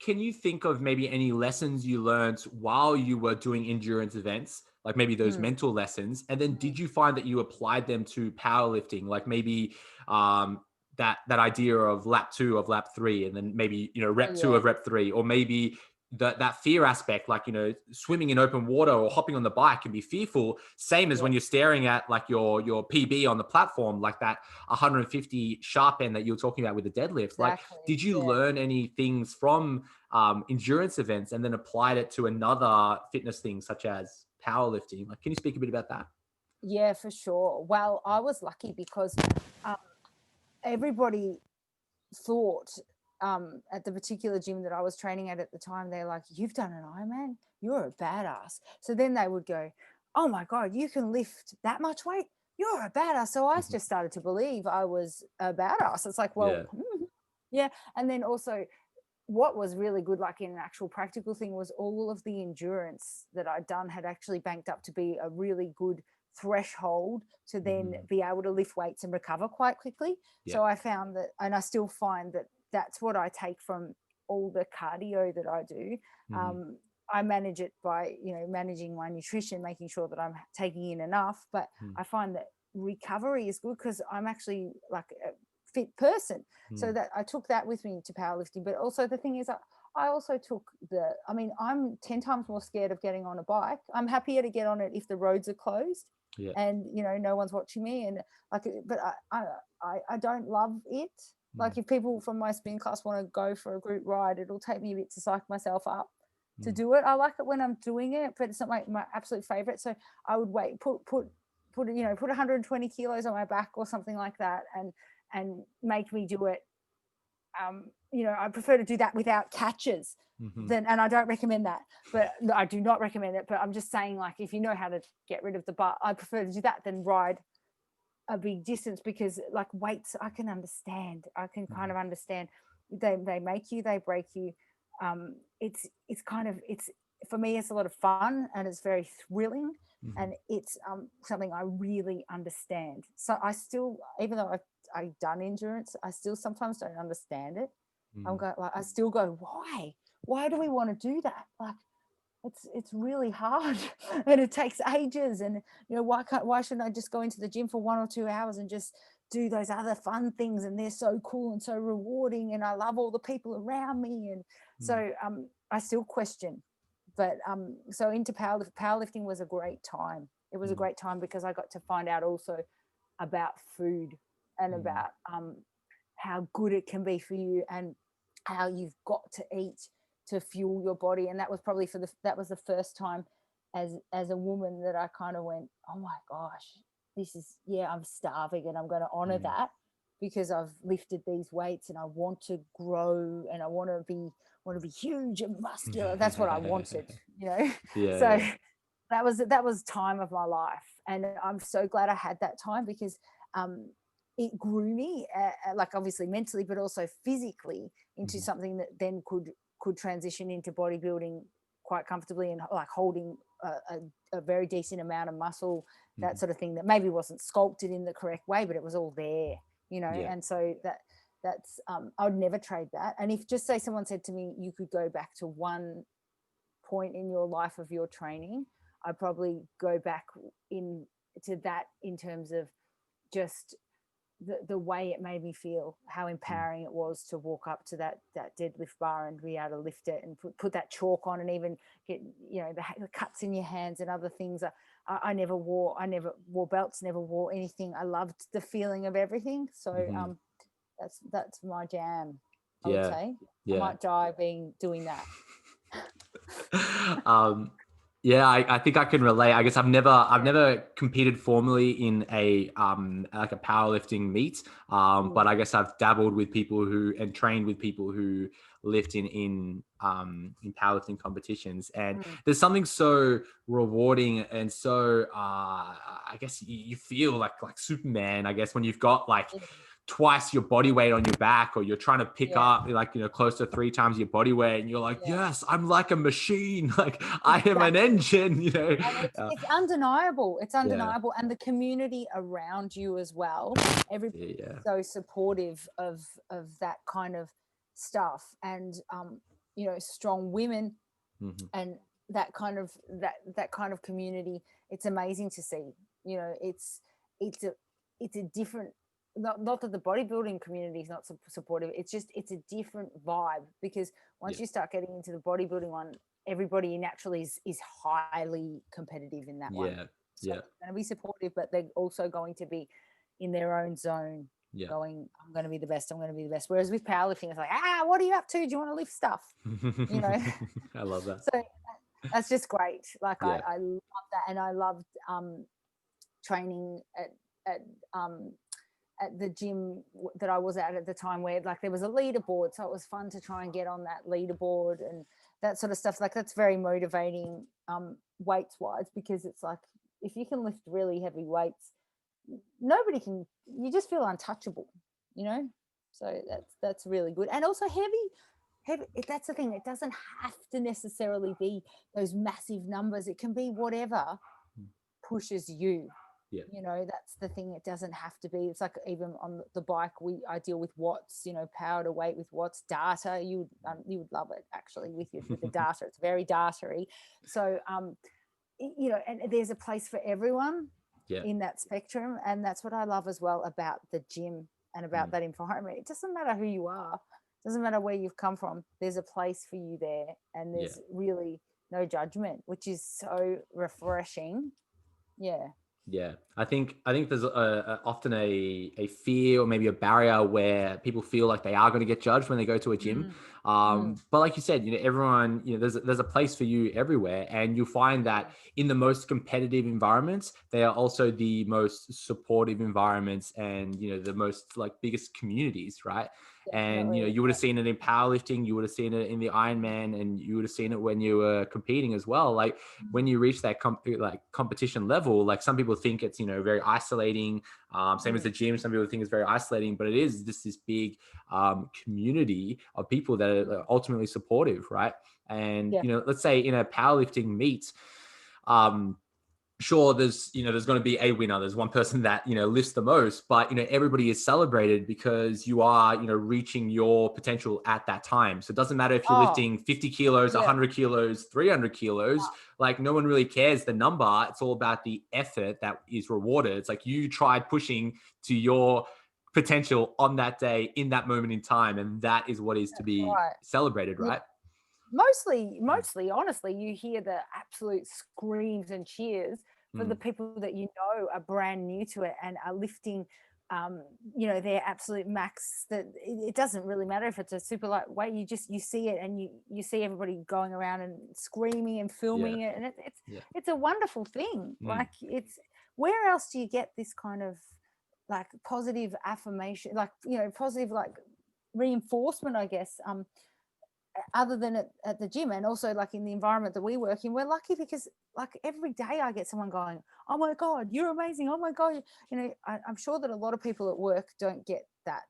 Can you think of maybe any lessons you learned while you were doing endurance events, like maybe those mental lessons? And then did you find that you applied them to powerlifting, like maybe that idea of lap 2 of lap 3, and then maybe, rep 2 of rep 3, or maybe that fear aspect, like, swimming in open water or hopping on the bike can be fearful, same as when you're staring at like your PB on the platform, like that 150 sharp end that you're talking about with the deadlift. Exactly. Like, did you learn any things from endurance events and then applied it to another fitness thing such as powerlifting? Like, can you speak a bit about that? Yeah, for sure. Well, I was lucky because everybody thought, at the particular gym that I was training at the time, they're like, you've done an Ironman, you're a badass. So then they would go, oh my God, you can lift that much weight, you're a badass. So I just started to believe I was a badass. It's like, well, yeah. And then also, what was really good, like in an actual practical thing, was all of the endurance that I'd done had actually banked up to be a really good threshold to then be able to lift weights and recover quite quickly. So I found that, and I still find that that's what I take from all the cardio that I do. I manage it by, managing my nutrition, making sure that I'm taking in enough. But I find that recovery is good because I'm actually like a fit person. So that I took that with me to powerlifting. But also the thing is, I also took I'm 10 times more scared of getting on a bike. I'm happier to get on it if the roads are closed and, no one's watching me. And like, but I don't love it. Like, if people from my spin class want to go for a group ride, it'll take me a bit to psych myself up to do it. I like it when I'm doing it, but it's not my absolute favorite. So I would put 120 kilos on my back or something like that, and make me do it I prefer to do that without catches. Mm-hmm. And I don't recommend that, but no, I do not recommend it. But I'm just saying, like, if you know how to get rid of the butt, I prefer to do that than ride a big distance, because like weights, I can understand. I can kind of understand. They make you, they break you. It's kind of, it's, for me, it's a lot of fun and it's very thrilling, Mm-hmm. and it's something I really understand. So I still, even though I've done endurance, I still sometimes don't understand it. I'm going, like, I still go, why do we want to do that? Like, it's really hard and it takes ages. And why shouldn't I just go into the gym for 1 or 2 hours and just do those other fun things, and they're so cool and so rewarding, and I love all the people around me. And so I still question. But so into powerlifting was a great time. It was a great time because I got to find out also about food, and about how good it can be for you, and how you've got to eat to fuel your body. And that was probably that was the first time as a woman that I kind of went, oh my gosh, this is, I'm starving, and I'm going to honor that, because I've lifted these weights and I want to grow, and I want to be huge and muscular. That's what I wanted. Yeah. So Yeah. that was time of my life, and I'm so glad I had that time, because it grew me, like obviously mentally, but also physically, into something that then could transition into bodybuilding quite comfortably, and like holding a very decent amount of muscle, that sort of thing, that maybe wasn't sculpted in the correct way, but it was all there, Yeah. And so that's I would never trade that. And if, just say, someone said to me, you could go back to one point in your life of your training, I'd probably go back to that, in terms of just the way it made me feel, how empowering it was to walk up to that deadlift bar and be able to lift it, and put that chalk on, and even get the cuts in your hands and other things. I never wore belts, never wore anything. I loved the feeling of everything. So that's my jam, I would Yeah. say. I Yeah. might die doing that. Yeah, I think I can relate. I guess I've never competed formally in a like a powerlifting meet, but I guess I've dabbled with people and trained with people who lift in powerlifting competitions, and there's something so rewarding and so I guess you feel like Superman, I guess, when you've got like twice your body weight on your back, or you're trying to pick up like close to 3 times your body weight, and you're like, yes, I'm like a machine, like I am an engine. And it's undeniable. It's undeniable. And the community around you as well, everybody's so supportive of that kind of stuff, and strong women, and that kind of community. It's amazing to see. It's a different, not that the bodybuilding community is not supportive, it's a different vibe, because once you start getting into the bodybuilding one, everybody naturally is highly competitive in that one. So they're going to be supportive, but they're also going to be in their own zone, going, I'm going to be the best, whereas with powerlifting, it's like, what are you up to, do you want to lift stuff? I love that. So that's just great. Like I love that. And I loved training at the gym that I was at the time, where like there was a leaderboard, so it was fun to try and get on that leaderboard and that sort of stuff. Like that's very motivating weights wise, because it's like, if you can lift really heavy weights, nobody can, you just feel untouchable, so that's really good. And also heavy, that's the thing, it doesn't have to necessarily be those massive numbers, it can be whatever pushes you. That's the thing, it doesn't have to be, it's like even on the bike, I deal with watts, power to weight with watts, data, you would love it actually with the data, it's very data-y. So and there's a place for everyone in that spectrum, and that's what I love as well about the gym and about that environment. It doesn't matter who you are, it doesn't matter where you've come from, there's a place for you there, and there's really no judgment, which is so refreshing. Yeah, I think there's often a fear or maybe a barrier where people feel like they are going to get judged when they go to a gym. Mm, mm, But like you said, everyone, there's a place for you everywhere, and you'll find that in the most competitive environments, they are also the most supportive environments, and the most like biggest communities, right? And definitely. you would have seen it in powerlifting, you would have seen it in the Ironman, and you would have seen it when you were competing as well. Like when Mm, you reach that competition level, like some people think it's very isolating. Same as the mm, gym, some people think it's very isolating, but it is just this big community of people that are mm. ultimately supportive, right? And Yeah. let's say in a powerlifting meet, um, sure, there's going to be a winner. There's one person that lifts the most, but everybody is celebrated because you are reaching your potential at that time. So it doesn't matter if you're Oh, lifting 50 kilos, yeah. 100 kilos, 300 kilos. Like no one really cares the number. It's all about the effort that is rewarded. It's like you tried pushing to your potential on that day in that moment in time, and that is what is to That's be right. celebrated, Yeah. right? Mostly, honestly, you hear the absolute screams and cheers for the Mm, people that are brand new to it and are lifting, their absolute max. That it doesn't really matter if it's a super lightweight. You see it, and you see everybody going around and screaming and yeah, filming it, and yeah. it's a wonderful thing. Mm, Like where else do you get this kind of like positive affirmation, like positive like reinforcement, I guess. Other than at the gym, and also like in the environment that we work in, we're lucky because like every day I get someone going, oh my god, you're amazing, oh my god. I'm sure that a lot of people at work don't get that.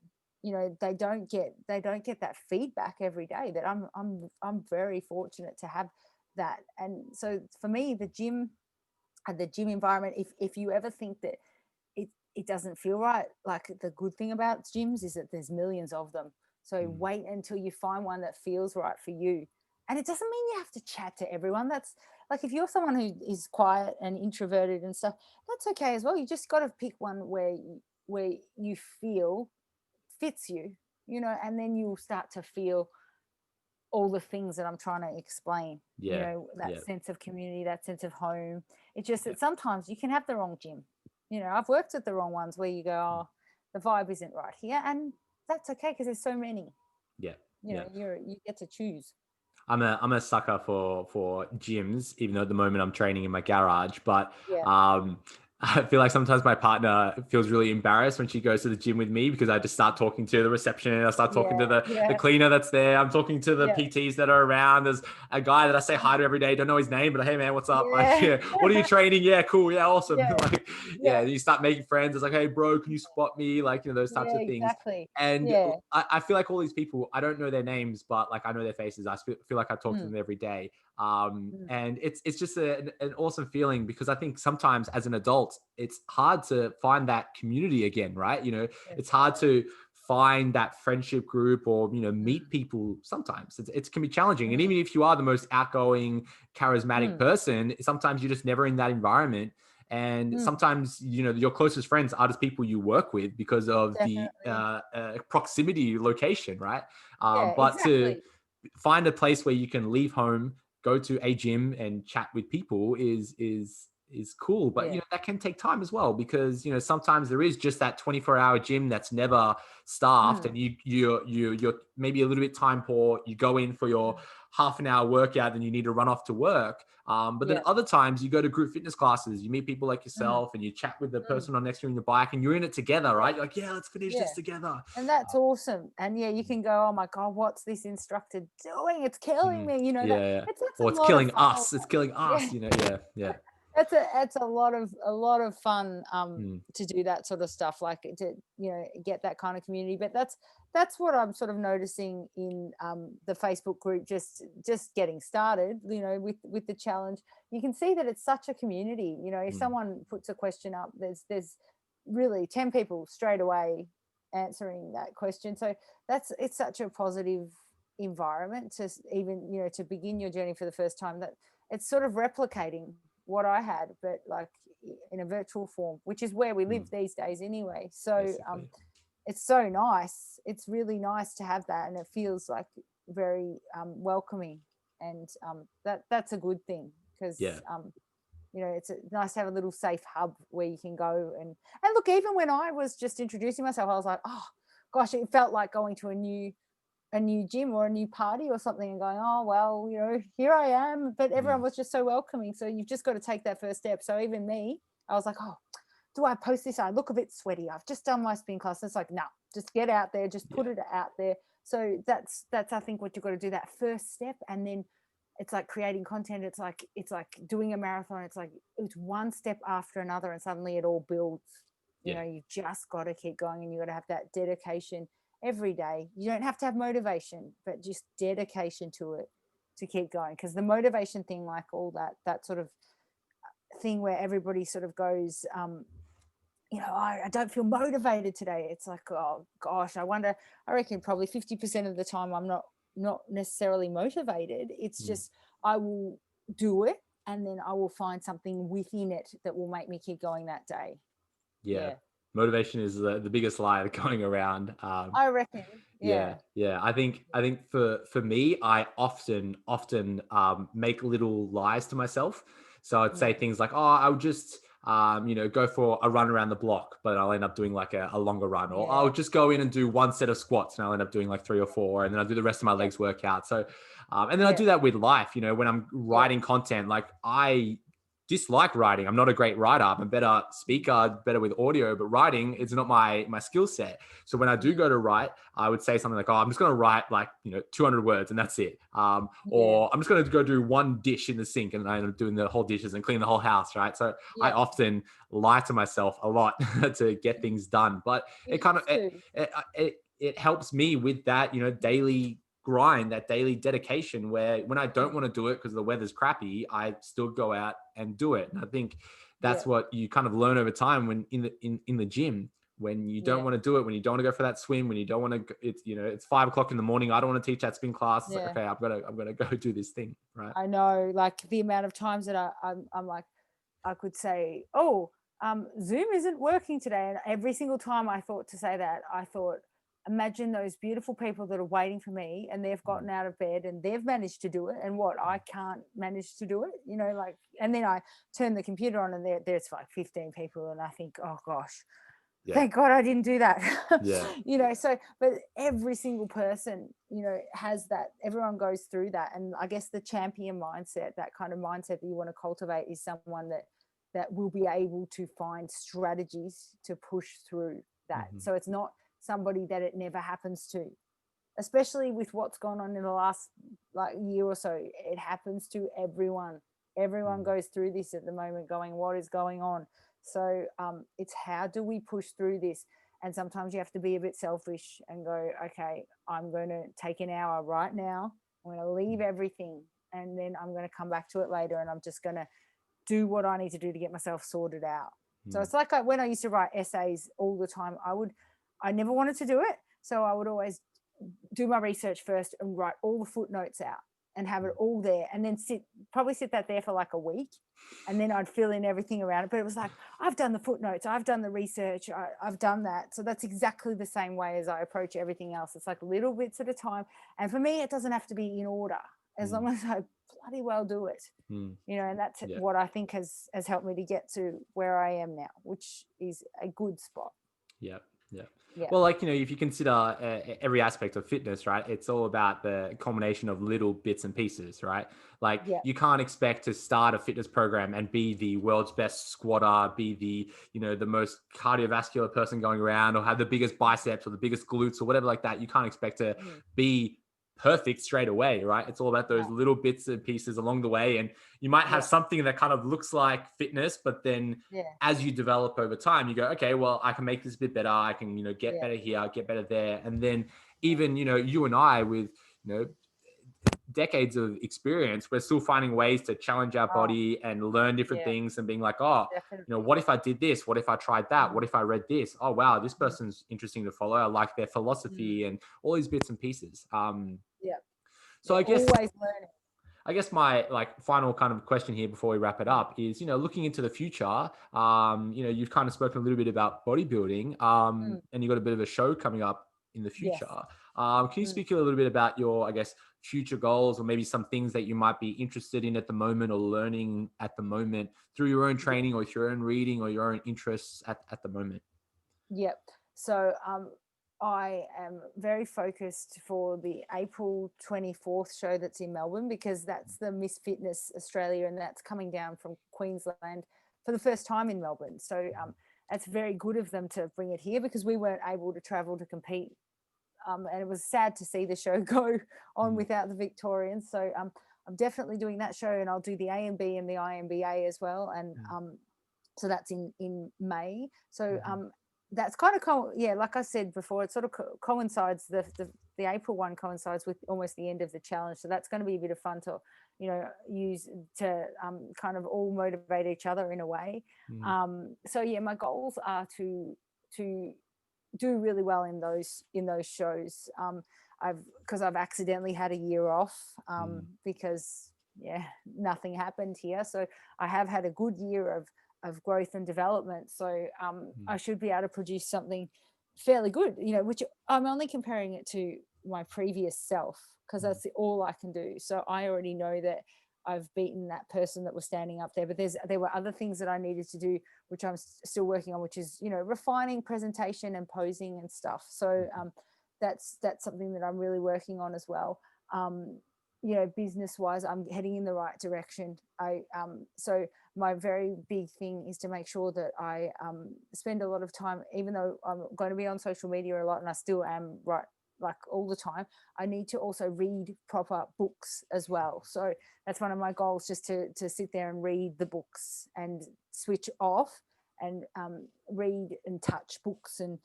They don't get that feedback every day. That I'm very fortunate to have that. And so for me, the gym environment, if you ever think that it doesn't feel right, like the good thing about gyms is that there's millions of them. So mm, wait until you find one that feels right for you. And it doesn't mean you have to chat to everyone. That's like if you're someone who is quiet and introverted and stuff, that's okay as well. You just got to pick one where you feel fits you, and then you'll start to feel all the things that I'm trying to explain. yeah, That yeah, sense of community, that sense of home. It's just yeah. that sometimes you can have the wrong gym. I've worked at the wrong ones where you go, oh, the vibe isn't right here, and that's okay because there's so many. Yeah, yeah. You get to choose. I'm a sucker for gyms, even though at the moment I'm training in my garage. But Yeah, I feel like sometimes my partner feels really embarrassed when she goes to the gym with me because I just start talking to the reception, I start talking yeah, to the yeah, cleaner that's there, I'm talking to the yeah, PTs that are around. There's a guy that I say hi to every day, don't know his name, but hey man, what's up? Like, yeah, yeah, what are you training? Yeah, cool, yeah, awesome. yeah, Like, yeah, yeah, you start making friends. It's like, hey bro, can you spot me? Like, those types yeah, of things. exactly. And Yeah. I feel like all these people, I don't know their names, but like I know their faces. I feel like I talk to Mm, them every day. mm, And it's just an awesome feeling because I think sometimes as an adult, it's hard to find that community again, right? It's hard definitely. to find that friendship group or meet Mm, people. Sometimes it can be challenging, and mm, even if you are the most outgoing, charismatic mm, person, sometimes you're just never in that environment. And mm, sometimes your closest friends are just people you work with because of the definitely. proximity location, right? Yeah, But to exactly. find a place where you can leave home, go to a gym and chat with people is cool. But Yeah. that can take time as well because sometimes there is just that 24-hour gym that's never staffed, Mm, and you're maybe a little bit time poor. You go in for your mm, half an hour workout, then you need to run off to work. But then yeah. other times you go to group fitness classes, you meet people like Mm, yourself, and you chat with the mm, person on next to you on the bike, and you're in it together, yeah. right? You're like, yeah, let's finish Yeah. this together. And that's awesome. And yeah, you can go, oh my God, what's this instructor doing? It's killing Mm, me. yeah, yeah. That's a Or it's lot of killing fun. us. It's killing Yeah. us. Yeah, yeah. That's a lot of fun Mm, to do that sort of stuff, like to get that kind of community. But that's what I'm sort of noticing in the Facebook group, just getting started, with the challenge. You can see that it's such a community. If mm, someone puts a question up, there's really 10 people straight away answering that question. So it's such a positive environment to even to begin your journey for the first time, that it's sort of replicating what I had, but like in a virtual form, which is where we mm, live these days anyway. So basically. it's so nice. It's really nice to have that, and it feels like very welcoming, and that's a good thing because Yeah. you know, it's nice to have a little safe hub where you can go and look, even when I was just introducing myself, I was like, oh gosh, it felt like going to a new gym or a new party or something and going, oh well, you know, here I am. But everyone was just so welcoming. So you've just got to take that first step. So even me, I was like, oh, do I post this? I look a bit sweaty. I've just done my spin class. It's like, no, just get out there, just put it out there. So that's I think what you've got to do, that first step. And then it's like creating content. It's like doing a marathon. It's one step after another, and suddenly it all builds. You know, you just got to keep going, and you got to have that dedication every day. You don't have to have motivation, but just dedication to it to keep going. Because the motivation thing, like all that sort of thing where everybody sort of goes, you know, I don't feel motivated today. It's like, oh gosh, I reckon probably 50% of the time I'm not necessarily motivated. It's just I will do it, and then I will find something within it that will make me keep going that day. Motivation is the biggest lie going around. I reckon. Yeah. I think for me, I often make little lies to myself. So I'd say things like, oh, I'll just you know, go for a run around the block, but I'll end up doing like a longer run, or I'll just go in and do one set of squats and I'll end up doing like 3 or 4, and then I'll do the rest of my legs workout. So and then I do that with life, you know, when I'm writing content. Like, I dislike writing. I'm not a great writer. I'm a better speaker, better with audio, but writing is not my skill set. So when I do go to write, I would say something like, oh, I'm just going to write like, you know, 200 words and that's it. Or I'm just going to go do one dish in the sink and I end up doing the whole dishes and clean the whole house, right? So I often lie to myself a lot to get things done. But it kind of, it helps me with that, you know, daily grind, that daily dedication, where when I don't want to do it because the weather's crappy, I still go out and do it. And I think that's what you kind of learn over time when in the gym, when you don't want to do it, when you don't want to go for that swim, when you don't want to, it's, you know, it's 5 o'clock in the morning, I don't want to teach that spin class. It's like, okay, I'm gonna go do this thing, right? I know, like the amount of times that I'm like, I could say, oh, Zoom isn't working today, and every single time I thought to say that, I thought, imagine those beautiful people that are waiting for me, and they've gotten out of bed and they've managed to do it, and what, I can't manage to do it, you know, like. And then I turn the computer on and there's like 15 people, and I think, oh gosh, thank God I didn't do that. You know, so, but every single person, you know, has that, everyone goes through that. And I guess the champion mindset, that kind of mindset that you want to cultivate, is someone that will be able to find strategies to push through that. So it's not somebody that it never happens to, especially with what's gone on in the last like year or so. It happens to everyone. Everyone goes through this at the moment, going, what is going on? So it's, how do we push through this? And sometimes you have to be a bit selfish and go, okay, I'm going to take an hour right now, I'm going to leave everything, and then I'm going to come back to it later, and I'm just going to do what I need to do to get myself sorted out. So it's like when I used to write essays all the time, I never wanted to do it. So I would always do my research first and write all the footnotes out and have it all there, and then probably sit that there for like a week, and then I'd fill in everything around it. But it was like, I've done the footnotes, I've done the research, I've done that. So that's exactly the same way as I approach everything else. It's like little bits at a time. And for me, it doesn't have to be in order, as long as I bloody well do it. You know, and that's what I think has helped me to get to where I am now, which is a good spot. Yeah. Well, like, you know, if you consider every aspect of fitness, right, it's all about the combination of little bits and pieces, right? Like, you can't expect to start a fitness program and be the world's best squatter, be the, you know, the most cardiovascular person going around, or have the biggest biceps or the biggest glutes or whatever like that. You can't expect to be perfect straight away, right? It's all about those little bits and pieces along the way. And you might have something that kind of looks like fitness, but then as you develop over time, you go, okay, well, I can make this a bit better. I can, you know, get better here, get better there. And then even, you know, you and I with, you know, decades of experience, we're still finding ways to challenge our body and learn different things, and being like, oh, you know, what if I did this? What if I tried that? What if I read this? Oh, wow, this person's interesting to follow. I like their philosophy and all these bits and pieces. So I guess always learning. I guess my like final kind of question here before we wrap it up is, you know, looking into the future, you know, you've kind of spoken a little bit about bodybuilding, and you've got a bit of a show coming up in the future. Can you speak a little bit about your, I guess, future goals, or maybe some things that you might be interested in at the moment or learning at the moment through your own training or your own reading or your own interests at the moment? Yep. So I am very focused for the April 24th show that's in Melbourne, because that's the Miss Fitness Australia, and that's coming down from Queensland for the first time in Melbourne. So it's very good of them to bring it here, because we weren't able to travel to compete. And it was sad to see the show go on without the Victorians. So I'm definitely doing that show, and I'll do the AMB and the IMBA as well. And so that's in May. So that's kind of like I said before, it sort of coincides, the April one coincides with almost the end of the challenge. So that's going to be a bit of fun to use to kind of all motivate each other in a way. So yeah, my goals are to do really well in those shows. Because I've accidentally had a year off because nothing happened here. So I have had a good year of growth and development. So I should be able to produce something fairly good, which I'm only comparing it to my previous self, because that's all I can do. So I already know that I've beaten that person that was standing up there, but there were other things that I needed to do, which I'm still working on, which is, refining presentation and posing and stuff. So that's something that I'm really working on as well. Business wise, I'm heading in the right direction. So my very big thing is to make sure that I spend a lot of time, even though I'm going to be on social media a lot, and I still am, right, like all the time, I need to also read proper books as well. So that's one of my goals, just to sit there and read the books and switch off and read and touch books and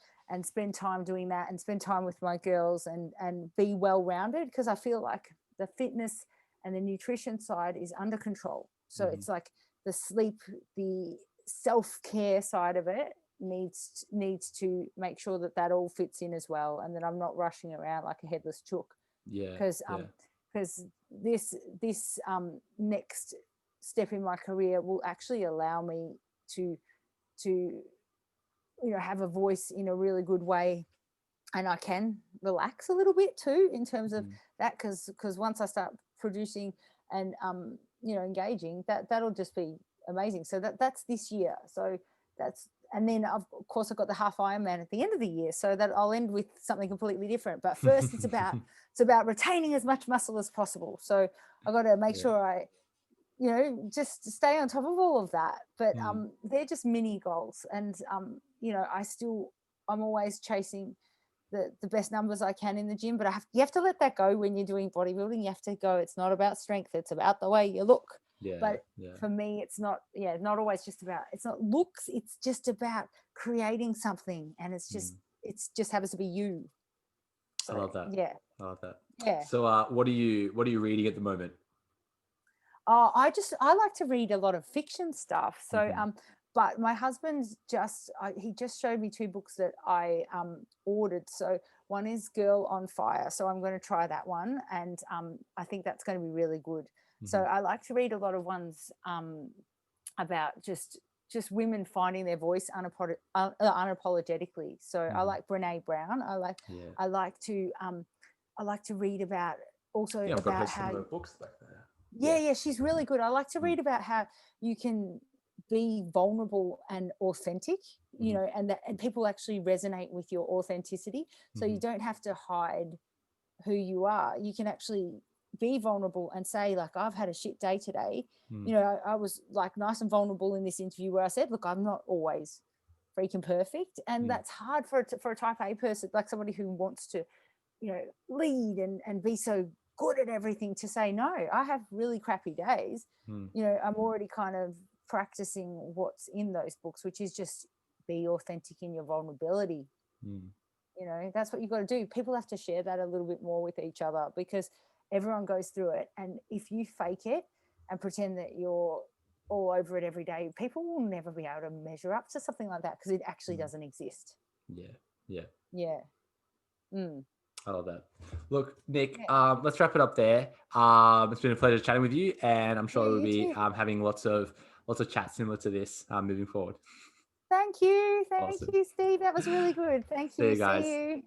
spend time doing that, and spend time with my girls and be well-rounded, because I feel like the fitness and the nutrition side is under control. So it's like the sleep, the self-care side of it needs to make sure that all fits in as well, and that I'm not rushing around like a headless chook. Because this next step in my career will actually allow me to have a voice in a really good way, and I can relax a little bit too in terms of that, because once I start producing and engaging, that'll just be amazing. So that's this year. So that's, and then of course I've got the half Ironman at the end of the year, so that I'll end with something completely different. But first it's about retaining as much muscle as possible. So I've got to make sure I just stay on top of all of that. But they're just mini goals, and I'm always chasing the best numbers I can in the gym, but you have to let that go when you're doing bodybuilding. You have to go, it's not about strength, it's about the way you look. For me, it's not always just about, it's not looks, it's just about creating something, and it's just happens to be you. So, I love that. I love that. Yeah. So what are you reading at the moment? I like to read a lot of fiction stuff. So but my husband's he just showed me 2 books that I ordered. So one is Girl on Fire. So I'm going to try that one. And I think that's going to be really good. So I like to read a lot of ones about just women finding their voice unapologetically. So I like Brene Brown. I like to read about also about how books back there. Yeah, she's really good. I like to read about how you can be vulnerable and authentic, and people actually resonate with your authenticity. So you don't have to hide who you are. You can actually be vulnerable and say, like, I've had a shit day today. I was like nice and vulnerable in this interview where I said, look, I'm not always freaking perfect. And that's hard for a type A person, like somebody who wants to, lead and be so good at everything, to say, no, I have really crappy days. I'm already kind of practicing what's in those books, which is just be authentic in your vulnerability. That's what you've got to do. People have to share that a little bit more with each other, because everyone goes through it. And if you fake it and pretend that you're all over it every day, people will never be able to measure up to something like that, because it actually doesn't exist. I love that. Look, Nick, let's wrap it up there. It's been a pleasure chatting with you, and I'm sure we'll be having lots of chats similar to this moving forward. Thank you, Steve. That was really good. Thank you. See you guys. See you.